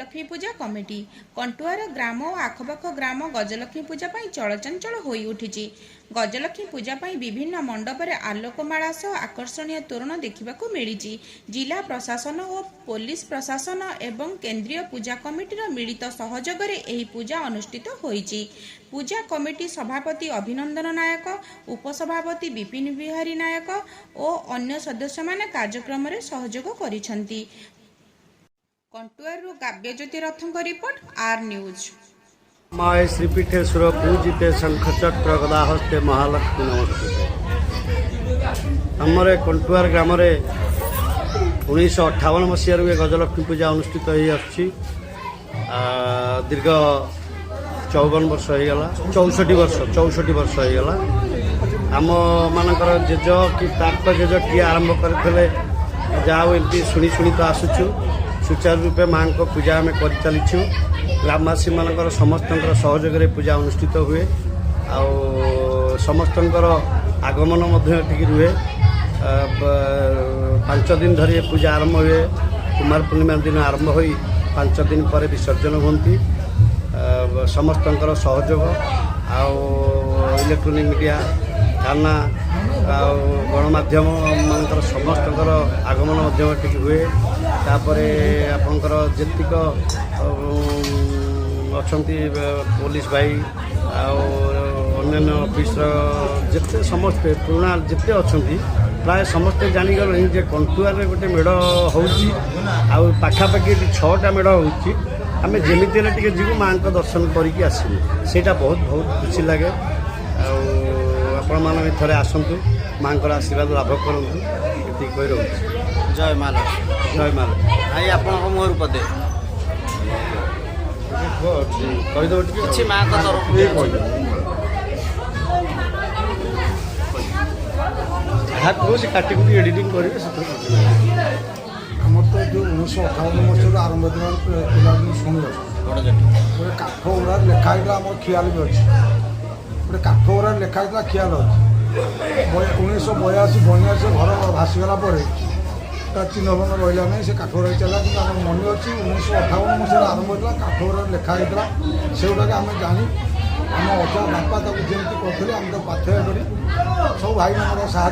गजलक्ष्मी पूजा committee कंटुआर ग्राम और आखपाख ग्राम गजलक्ष्मी पूजा चलचंचल हो उठी। गजलक्ष्मी पूजा विभिन्न मंडपर आलोकमाला सह आकर्षणीय तोरण देखा मिली। जिला प्रशासन और पुलिस प्रशासन एवं केंद्रीय पूजा कमिटीर मिलित सहयोग में पूजा अनुष्ठित होईची। पूजा कमिटी सभापति अभिनंदन नायक, उपसभापति विपिन बिहारी नायक और अन्य सदस्य माने कार्यक्रम में सहयोग करिसेंती। कंटुआरू काव्यज्योति रथंक रिपोर्ट आर न्यूज। माय श्रीपीठेश्वर पूजिते शंखचक्र गदाहस्ते महालक्ष्मी नमस्ते। आमर कंटुआर ग्राम 1958 मसीह गजलक्ष्मी पूजा अनुष्ठित हो दीर्घ 54 वर्ष होगा, 64 वर्ष होगा। आम मानकर जेज कि ताक जेज किए आरंभ करते जहाँ एमती शुणी शुणी तो आसुचु सुचारू रूपे माँ को पूजा आम कर चलीचु। ग्रामवासी मानकर समस्त सहयोग पूजा अनुष्ठित हुए समस्त आगमन रुहे। 5 दिन धरी पूजा आरंभ हुए। कुमार पूर्णिमा दिन आरंभ हो 5 दिन पर विसर्जन होती। समस्त सहयोग इलेक्ट्रोनिक मीडिया थाना गणमाध्यम मानकर समस्त आगमन हुए। तापर आपणकर जेतिक अच्छी पुलिस भाई अन्य ऑफिसर जिते समस्ते पुराणा जिते अच्छा प्राय समस्ते जानीगले जे कंटुआर गोटे मेढ़ होखापाखि 6टा मेढ़ होमें जमीती टे जीव माँ को दर्शन करके आसबू सेटा बहुत बहुत खुशी लगे। आपण मैंने थे आसतु माँ को आशीर्वाद लाभ करूँ ये कही रोचे। जय माल जय माल भाई आप मोहर पदे कहीदेव किसी माँ का तरफ जहाँ कह से काटिकुटी एडिटिंग करेंगे आम तो जो 1958 मसीह आरंभ दिन शुणी गोटे काठ गुड़ा लेखाई आम खियाल भी अच्छे। गोटे काठ गुड़ा लेखाई खियाल अच्छे। 1982 घर भासीगला चिन्ह बन रहा नहीं से काठ गुड़ा चला कि मन अच्छी 1958 मसीह आरंभ होता काठ गुड़ा लेखाई से गुड़ा आम जानी आम अजा बापा जमी करते आम तो पाथेय कर सब भाई साहय